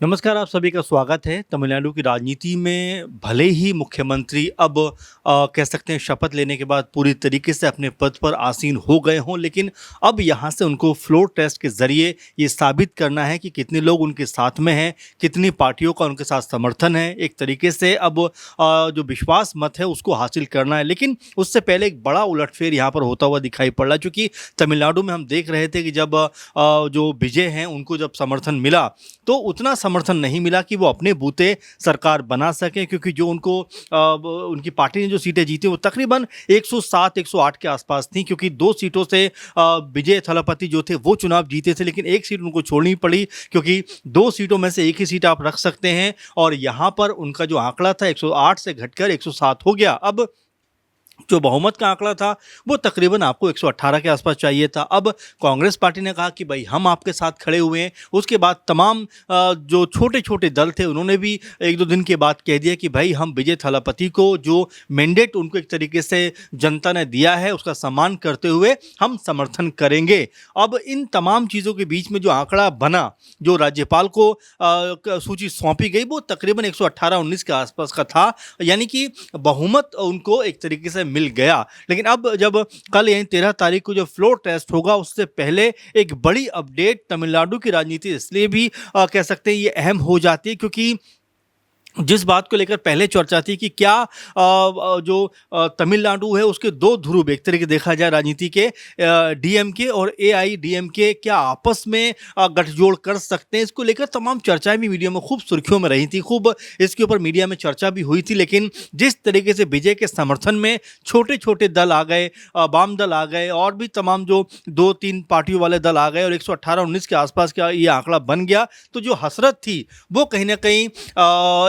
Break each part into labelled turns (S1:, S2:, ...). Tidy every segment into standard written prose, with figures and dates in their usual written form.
S1: नमस्कार, आप सभी का स्वागत है। तमिलनाडु की राजनीति में भले ही मुख्यमंत्री अब कह सकते हैं शपथ लेने के बाद पूरी तरीके से अपने पद पर आसीन हो गए हों, लेकिन अब यहाँ से उनको फ्लोर टेस्ट के ज़रिए ये साबित करना है कि कितने लोग उनके साथ में हैं, कितनी पार्टियों का उनके साथ समर्थन है। एक तरीके से अब जो विश्वास मत है उसको हासिल करना है, लेकिन उससे पहले एक बड़ा उलटफेर यहाँ पर होता हुआ दिखाई पड़ रहा है। चूँकि तमिलनाडु में हम देख रहे थे कि जब जो विजय हैं उनको जब समर्थन मिला तो उतना समर्थन नहीं मिला कि वो अपने बूते सरकार बना सकें, क्योंकि जो उनको उनकी पार्टी ने जो सीटें जीती वो तकरीबन 107 108 के आसपास थी, क्योंकि 2 सीटों से विजय थलापति जो थे वो चुनाव जीते थे, लेकिन एक सीट उनको छोड़नी पड़ी क्योंकि 2 सीटों में से एक ही सीट आप रख सकते हैं और यहाँ पर उनका जो आंकड़ा था 108 से घटकर 107 हो गया। अब जो बहुमत का आंकड़ा था वो तकरीबन आपको 118 के आसपास चाहिए था। अब कांग्रेस पार्टी ने कहा कि भाई हम आपके साथ खड़े हुए हैं। उसके बाद तमाम जो छोटे छोटे दल थे उन्होंने भी 1-2 दिन के बाद कह दिया कि भाई हम विजय थलापति को जो मैंडेट उनको एक तरीके से जनता ने दिया है उसका सम्मान करते हुए हम समर्थन करेंगे। अब इन तमाम चीज़ों के बीच में जो आंकड़ा बना, जो राज्यपाल को सूची सौंपी गई वो तकरीबन 118-19 के आसपास का था, यानी कि बहुमत उनको एक तरीके से मिल गया। लेकिन अब जब कल यानी 13 तारीख को जो फ्लोर टेस्ट होगा उससे पहले एक बड़ी अपडेट तमिलनाडु की राजनीति इसलिए भी कह सकते हैं ये अहम हो जाती है, क्योंकि जिस बात को लेकर पहले चर्चा थी कि क्या जो तमिलनाडु है उसके 2 ध्रुव एक तरीके देखा जाए राजनीति के, डीएमके और एआईडीएमके क्या आपस में गठजोड़ कर सकते हैं, इसको लेकर तमाम चर्चाएं भी मीडिया में खूब सुर्खियों में रही थी, खूब इसके ऊपर मीडिया में चर्चा भी हुई थी। लेकिन जिस तरीके से विजय के समर्थन में छोटे छोटे दल आ गए, वाम दल आ गए और भी तमाम जो 2-3 पार्टियों वाले दल आ गए और 118-19 के आसपास का ये आंकड़ा बन गया, तो जो हसरत थी वो कहीं ना कहीं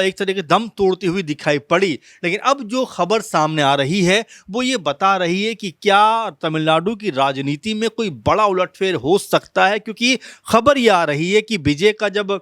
S1: एक तरह के दम तोड़ती हुई दिखाई पड़ी। लेकिन अब जो खबर सामने आ रही है वो ये बता रही है कि क्या तमिलनाडु की राजनीति में कोई बड़ा उलटफेर हो सकता है, क्योंकि खबर ये आ रही है कि विजय का जब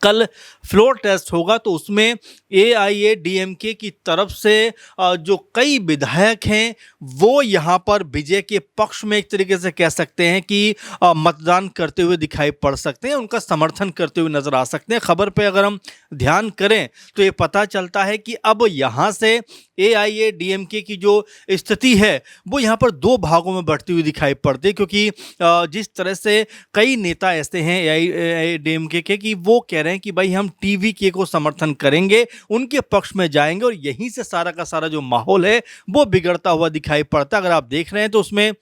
S1: कल फ्लोर टेस्ट होगा तो उसमें एआईएडीएमके की तरफ से जो कई विधायक हैं वो यहाँ पर विजय के पक्ष में एक तरीके से कह सकते हैं कि मतदान करते हुए दिखाई पड़ सकते हैं, उनका समर्थन करते हुए नजर आ सकते हैं। खबर पे अगर हम ध्यान करें तो ये पता चलता है कि अब यहाँ से एआईएडीएमके की जो स्थिति है वो यहाँ पर 2 भागों में बढ़ती हुई दिखाई पड़ती है, क्योंकि जिस तरह से कई नेता ऐसे हैं एआईएडीएमके के कि वो कह रहे हैं कि भाई हम टीवीके को समर्थन करेंगे, उनके पक्ष में जाएंगे, और यहीं से सारा का सारा जो माहौल है वो बिगड़ता हुआ दिखाई पड़ता है। अगर आप देख रहे हैं तो उसमें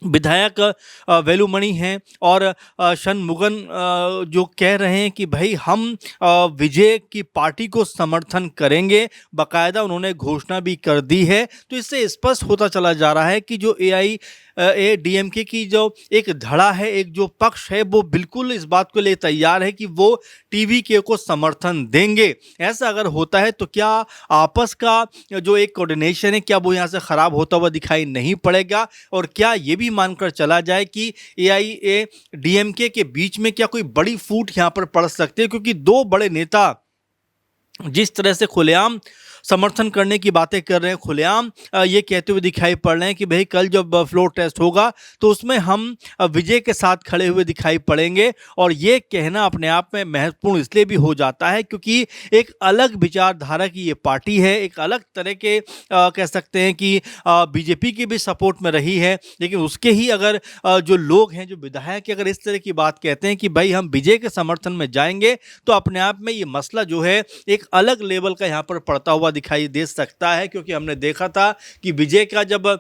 S1: विधायक वेलुमणि हैं और शनमुगन जो कह रहे हैं कि भाई हम विजय की पार्टी को समर्थन करेंगे, बाकायदा उन्होंने घोषणा भी कर दी है। तो इससे स्पष्ट होता चला जा रहा है कि जो एआईएडीएमके की जो एक धड़ा है, एक जो पक्ष है, वो बिल्कुल इस बात को लिए तैयार है कि वो टीवीके को समर्थन देंगे। ऐसा अगर होता है तो क्या आपस का जो एक कोऑर्डिनेशन है क्या वो यहाँ से ख़राब होता हुआ दिखाई नहीं पड़ेगा, और क्या ये भी मानकर चला जाए कि एआईएडीएमके के बीच में क्या कोई बड़ी फूट यहाँ पर पड़ सकती है, क्योंकि 2 बड़े नेता जिस तरह से खुलेआम समर्थन करने की बातें कर रहे हैं, खुलेआम ये कहते हुए दिखाई पड़ रहे हैं कि भाई कल जब फ्लोर टेस्ट होगा तो उसमें हम विजय के साथ खड़े हुए दिखाई पड़ेंगे। और ये कहना अपने आप में महत्वपूर्ण इसलिए भी हो जाता है क्योंकि एक अलग विचारधारा की ये पार्टी है, एक अलग तरह के कह सकते हैं कि बीजेपी की भी सपोर्ट में रही है, लेकिन उसके ही अगर जो लोग हैं, जो विधायक अगर इस तरह की बात कहते हैं कि भाई हम विजय के समर्थन में जाएंगे, तो अपने आप में ये मसला जो है एक अलग लेवल का यहाँ पर पड़ता हुआ दिखाई दे सकता है। क्योंकि हमने देखा था कि विजय का जब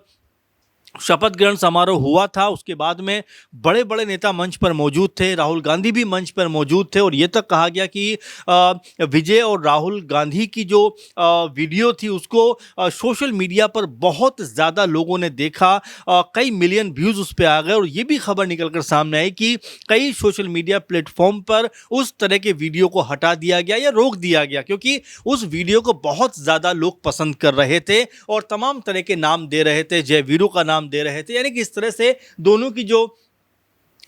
S1: शपथ ग्रहण समारोह हुआ था उसके बाद में बड़े बड़े नेता मंच पर मौजूद थे, राहुल गांधी भी मंच पर मौजूद थे, और ये तक कहा गया कि विजय और राहुल गांधी की जो वीडियो थी उसको सोशल मीडिया पर बहुत ज़्यादा लोगों ने देखा, कई मिलियन व्यूज़ उस पर आ गए। और ये भी खबर निकल कर सामने आई कि कई सोशल मीडिया प्लेटफॉर्म पर उस तरह के वीडियो को हटा दिया गया या रोक दिया गया, क्योंकि उस वीडियो को बहुत ज़्यादा लोग पसंद कर रहे थे और तमाम तरह के नाम दे रहे थे, जय वीरू का नाम दे रहे थे, यानी कि इस तरह से दोनों की जो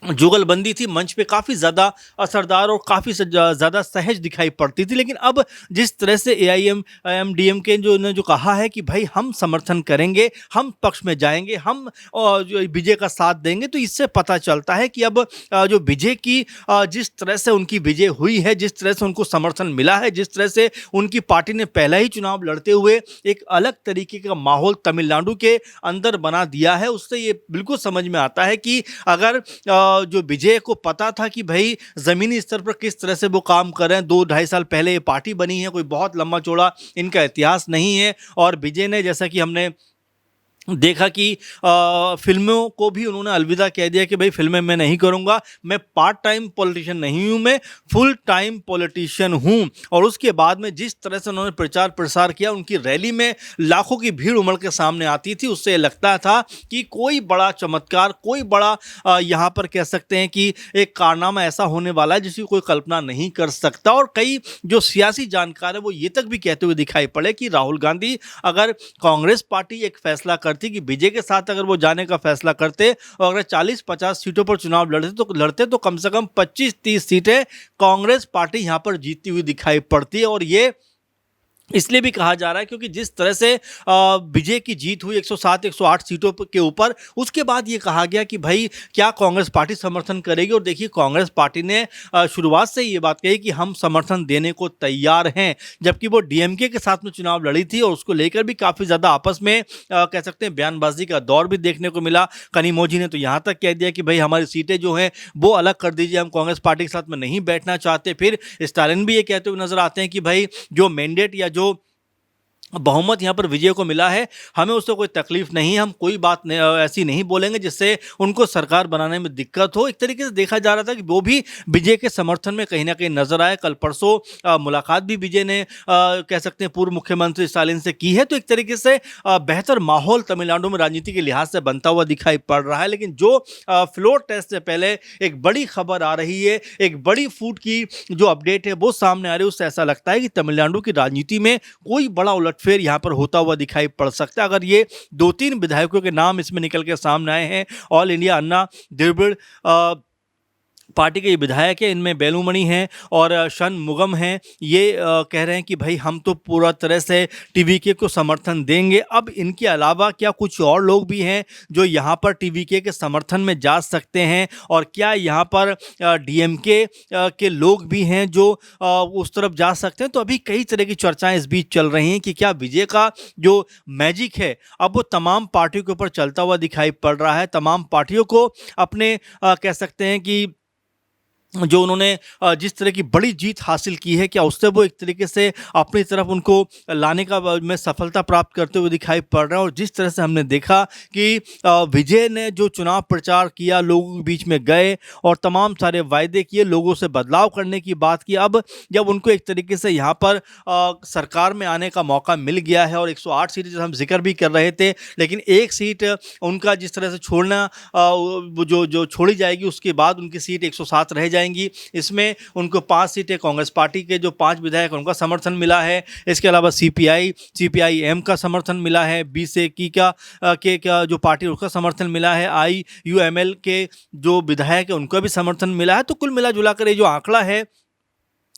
S1: जुगलबंदी थी मंच पे काफ़ी ज़्यादा असरदार और काफ़ी ज़्यादा सहज दिखाई पड़ती थी। लेकिन अब जिस तरह से एआईएमडीएमके ने जो कहा है कि भाई हम समर्थन करेंगे, हम पक्ष में जाएँगे, हम जो विजय का साथ देंगे, तो इससे पता चलता है कि अब जो विजय की जिस तरह से उनकी विजय हुई है, जिस तरह से उनको समर्थन मिला है, जिस तरह से उनकी पार्टी ने पहला ही चुनाव लड़ते हुए एक अलग तरीके का माहौल तमिलनाडु के अंदर बना दिया है, उससे ये बिल्कुल समझ में आता है कि अगर जो विजय को पता था कि भाई ज़मीनी स्तर पर किस तरह से वो काम कर रहे हैं, 2 ढाई साल पहले ये पार्टी बनी है, कोई बहुत लंबा चौड़ा इनका इतिहास नहीं है। और विजय ने, जैसा कि हमने देखा कि फ़िल्मों को भी उन्होंने अलविदा कह दिया कि भाई फ़िल्में मैं नहीं करूँगा, मैं पार्ट टाइम पॉलिटिशियन नहीं हूँ, मैं फुल टाइम पॉलिटिशियन हूँ। और उसके बाद में जिस तरह से उन्होंने प्रचार प्रसार किया, उनकी रैली में लाखों की भीड़ उमड़ के सामने आती थी, उससे लगता था कि कोई बड़ा चमत्कार, कोई बड़ा यहाँ पर कह सकते हैं कि एक कारनामा ऐसा होने वाला है जिसकी कोई कल्पना नहीं कर सकता। और कई जो सियासी जानकार है वो ये तक भी कहते हुए दिखाई पड़े कि राहुल गांधी, अगर कांग्रेस पार्टी एक फैसला करती कि विजय के साथ अगर वो जाने का फैसला करते और अगर 40-50 सीटों पर चुनाव लड़ते तो कम से कम 25-30 सीटें कांग्रेस पार्टी यहां पर जीतती हुई दिखाई पड़ती है। और ये इसलिए भी कहा जा रहा है क्योंकि जिस तरह से विजय की जीत हुई 107-108 सीटों के ऊपर, उसके बाद ये कहा गया कि भाई क्या कांग्रेस पार्टी समर्थन करेगी। और देखिए, कांग्रेस पार्टी ने शुरुआत से ये बात कही कि हम समर्थन देने को तैयार हैं, जबकि वो डीएमके के साथ में चुनाव लड़ी थी और उसको लेकर भी काफ़ी ज़्यादा आपस में कह सकते हैं बयानबाजी का दौर भी देखने को मिला। कनिमोझी ने तो यहाँ तक कह दिया कि भाई हमारी सीटें जो हैं वो अलग कर दीजिए, हम कांग्रेस पार्टी के साथ में नहीं बैठना चाहते। फिर स्टालिन भी ये कहते हुए नजर आते हैं कि भाई जो मैंडेट या जो बहुमत यहाँ पर विजय को मिला है, हमें उससे कोई तकलीफ नहीं है, हम कोई बात ऐसी नहीं बोलेंगे जिससे उनको सरकार बनाने में दिक्कत हो। एक तरीके से देखा जा रहा था कि वो भी विजय के समर्थन में कहीं ना कहीं नजर आए। कल परसों मुलाकात भी विजय ने कह सकते हैं पूर्व मुख्यमंत्री स्टालिन से की है, तो एक तरीके से बेहतर माहौल तमिलनाडु में राजनीति के लिहाज से बनता हुआ दिखाई पड़ रहा है। लेकिन जो फ्लोर टेस्ट से पहले एक बड़ी खबर आ रही है, एक बड़ी फूट की जो अपडेट है वो सामने आ रही है, उससे ऐसा लगता है कि तमिलनाडु की राजनीति में कोई बड़ा उलटफेर यहां पर होता हुआ दिखाई पड़ सकता है। अगर ये 2-3 विधायकों के नाम इसमें निकल के सामने आए हैं, ऑल इंडिया अन्ना द्रविड़ पार्टी के ये विधायक है, इनमें बेलूमणि हैं और षणमुगम हैं, ये कह रहे हैं कि भाई हम तो पूरा तरह से टीवीके को समर्थन देंगे। अब इनके अलावा क्या कुछ और लोग भी हैं जो यहाँ पर टीवीके के समर्थन में जा सकते हैं, और क्या यहाँ पर डीएमके के लोग भी हैं जो उस तरफ जा सकते हैं? तो अभी कई तरह की चर्चाएं इस बीच चल रही हैं कि क्या विजय का जो मैजिक है अब वो तमाम पार्टियों के ऊपर चलता हुआ दिखाई पड़ रहा है, तमाम पार्टियों को अपने कह सकते हैं कि जो उन्होंने जिस तरह की बड़ी जीत हासिल की है, क्या उससे वो एक तरीके से अपनी तरफ उनको लाने का में सफलता प्राप्त करते हुए दिखाई पड़ रहा है। और जिस तरह से हमने देखा कि विजय ने जो चुनाव प्रचार किया, लोगों के बीच में गए और तमाम सारे वायदे किए, लोगों से बदलाव करने की बात की, अब जब उनको एक तरीके से यहाँ पर सरकार में आने का मौका मिल गया है और 108 सीटें जो हम जिक्र भी कर रहे थे, लेकिन एक सीट उनका जिस तरह से छोड़ना जो छोड़ी जाएगी, उसके बाद उनकी सीट 107 रह जाएगी। इसमें उनको 5 सीटें कांग्रेस पार्टी के जो 5 विधायक उनका समर्थन मिला है, इसके अलावा सीपीआईएम का समर्थन मिला है, बीजेपी का जो पार्टी उसका समर्थन मिला है, आईयूएमएल के जो विधायक है उनका भी समर्थन मिला है। तो कुल मिला जुलाकर ये जो आंकड़ा है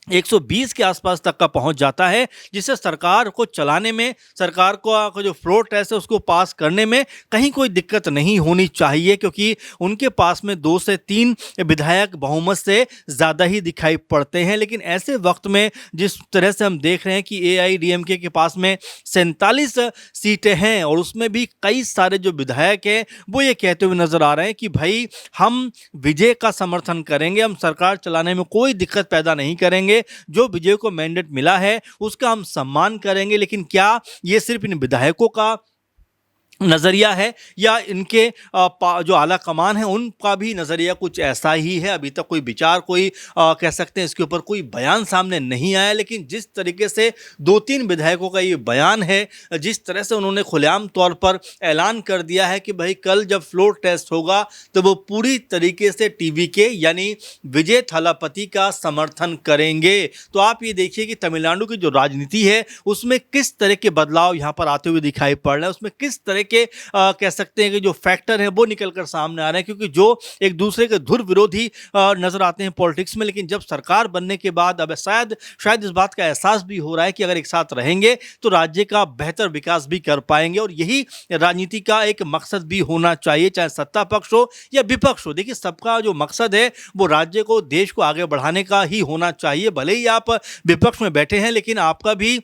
S1: 120 के आसपास तक का पहुंच जाता है, जिससे सरकार को चलाने में, सरकार को जो फ्लोर टेस्ट है उसको पास करने में कहीं कोई दिक्कत नहीं होनी चाहिए, क्योंकि उनके पास में 2 से 3 विधायक बहुमत से ज़्यादा ही दिखाई पड़ते हैं। लेकिन ऐसे वक्त में जिस तरह से हम देख रहे हैं कि एआईडीएमके के पास में 47 सीटें हैं और उसमें भी कई सारे जो विधायक हैं वो ये कहते हुए नजर आ रहे हैं कि भाई हम विजय का समर्थन करेंगे, हम सरकार चलाने में कोई दिक्कत पैदा नहीं करेंगे, जो विजय को मैंडेट मिला है उसका हम सम्मान करेंगे। लेकिन क्या ये सिर्फ इन विधायकों का नज़रिया है या इनके जो आला कमान है उनका भी नज़रिया कुछ ऐसा ही है? अभी तक कोई विचार, कोई कह सकते हैं इसके ऊपर कोई बयान सामने नहीं आया। लेकिन जिस तरीके से 2-3 विधायकों का ये बयान है, जिस तरह से उन्होंने खुलेआम तौर पर ऐलान कर दिया है कि भाई कल जब फ्लोर टेस्ट होगा तो वो पूरी तरीके से टीवीके यानी विजय थालापति का समर्थन करेंगे। तो आप ये देखिए कि तमिलनाडु की जो राजनीति है उसमें किस तरह के बदलाव यहाँ पर आते हुए दिखाई पड़ रहे हैं, उसमें किस तरह के कह सकते हैं कि जो फैक्टर है वो निकल कर सामने आ रहे हैं, क्योंकि जो एक दूसरे के धुर विरोधी नजर आते हैं पॉलिटिक्स में, लेकिन जब सरकार बनने के बाद अब शायद शायद इस बात का एहसास भी हो रहा है कि अगर एक साथ रहेंगे तो राज्य का बेहतर विकास भी कर पाएंगे। और यही राजनीति का एक मकसद भी होना चाहिए, चाहे सत्ता पक्ष हो या विपक्ष हो। देखिए, सबका जो मकसद है वो राज्य को, देश को आगे बढ़ाने का ही होना चाहिए। भले ही आप विपक्ष में बैठे हैं, लेकिन आपका भी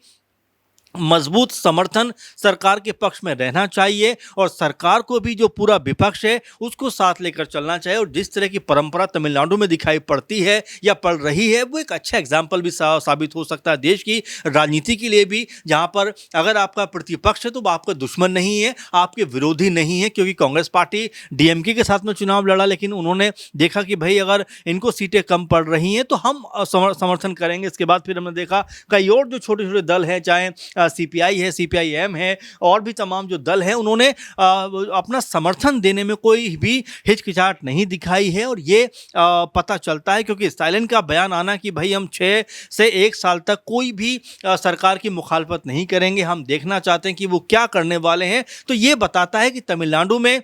S1: मजबूत समर्थन सरकार के पक्ष में रहना चाहिए और सरकार को भी जो पूरा विपक्ष है उसको साथ लेकर चलना चाहिए। और जिस तरह की परंपरा तमिलनाडु में दिखाई पड़ती है या पड़ रही है, वो एक अच्छा एग्जाम्पल भी साबित हो सकता है देश की राजनीति के लिए भी, जहां पर अगर आपका प्रतिपक्ष है तो वो आपका दुश्मन नहीं है, आपके विरोधी नहीं है। क्योंकि कांग्रेस पार्टी डीएमके के साथ में चुनाव लड़ा, लेकिन उन्होंने देखा कि भाई अगर इनको सीटें कम पड़ रही हैं तो हम समर्थन करेंगे। इसके बाद फिर हमने देखा कई और जो छोटे छोटे दल हैं, चाहे सीपीआई है, सीपीआईएम है, और भी तमाम जो दल हैं, उन्होंने अपना समर्थन देने में कोई भी हिचकिचाहट नहीं दिखाई है। और ये पता चलता है क्योंकि स्टालिन का बयान आना कि भाई हम 6 से 1 साल तक कोई भी सरकार की मुखालफत नहीं करेंगे, हम देखना चाहते हैं कि वो क्या करने वाले हैं, तो ये बताता है कि तमिलनाडु में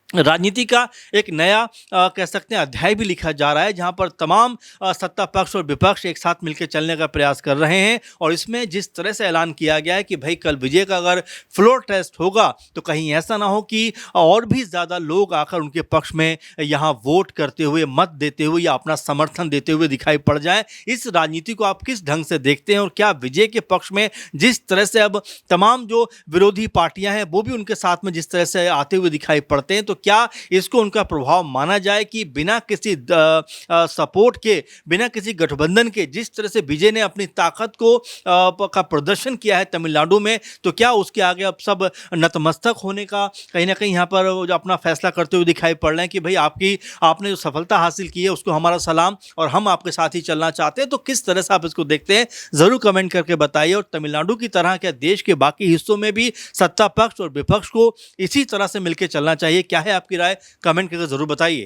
S1: राजनीति का एक नया कह सकते हैं अध्याय भी लिखा जा रहा है, जहां पर तमाम सत्ता पक्ष और विपक्ष एक साथ मिलकर चलने का प्रयास कर रहे हैं। और इसमें जिस तरह से ऐलान किया गया है कि भाई कल विजय का अगर फ्लोर टेस्ट होगा तो कहीं ऐसा ना हो कि और भी ज़्यादा लोग आकर उनके पक्ष में यहाँ वोट करते हुए, मत देते हुए या अपना समर्थन देते हुए दिखाई पड़ जाए। इस राजनीति को आप किस ढंग से देखते हैं, और क्या विजय के पक्ष में जिस तरह से अब तमाम जो विरोधी पार्टियां हैं वो भी उनके साथ में जिस तरह से आते हुए दिखाई पड़ते हैं, तो क्या इसको उनका प्रभाव माना जाए कि बिना किसी सपोर्ट के, बिना किसी गठबंधन के जिस तरह से विजय ने अपनी ताकत को का प्रदर्शन किया है तमिलनाडु में, तो क्या उसके आगे अब सब नतमस्तक होने का कहीं ना कहीं यहाँ पर जो अपना फैसला करते हुए दिखाई पड़ रहे हैं कि भाई आपने जो सफलता हासिल की है उसको हमारा सलाम और हम आपके साथ ही चलना चाहते हैं। तो किस तरह से आप इसको देखते हैं, ज़रूर कमेंट करके बताइए। और तमिलनाडु की तरह क्या देश के बाकी हिस्सों में भी सत्ता पक्ष और विपक्ष को इसी तरह से मिलकर चलना चाहिए? क्या है आपकी राय? कमेंट करके ज़रूर बताइए।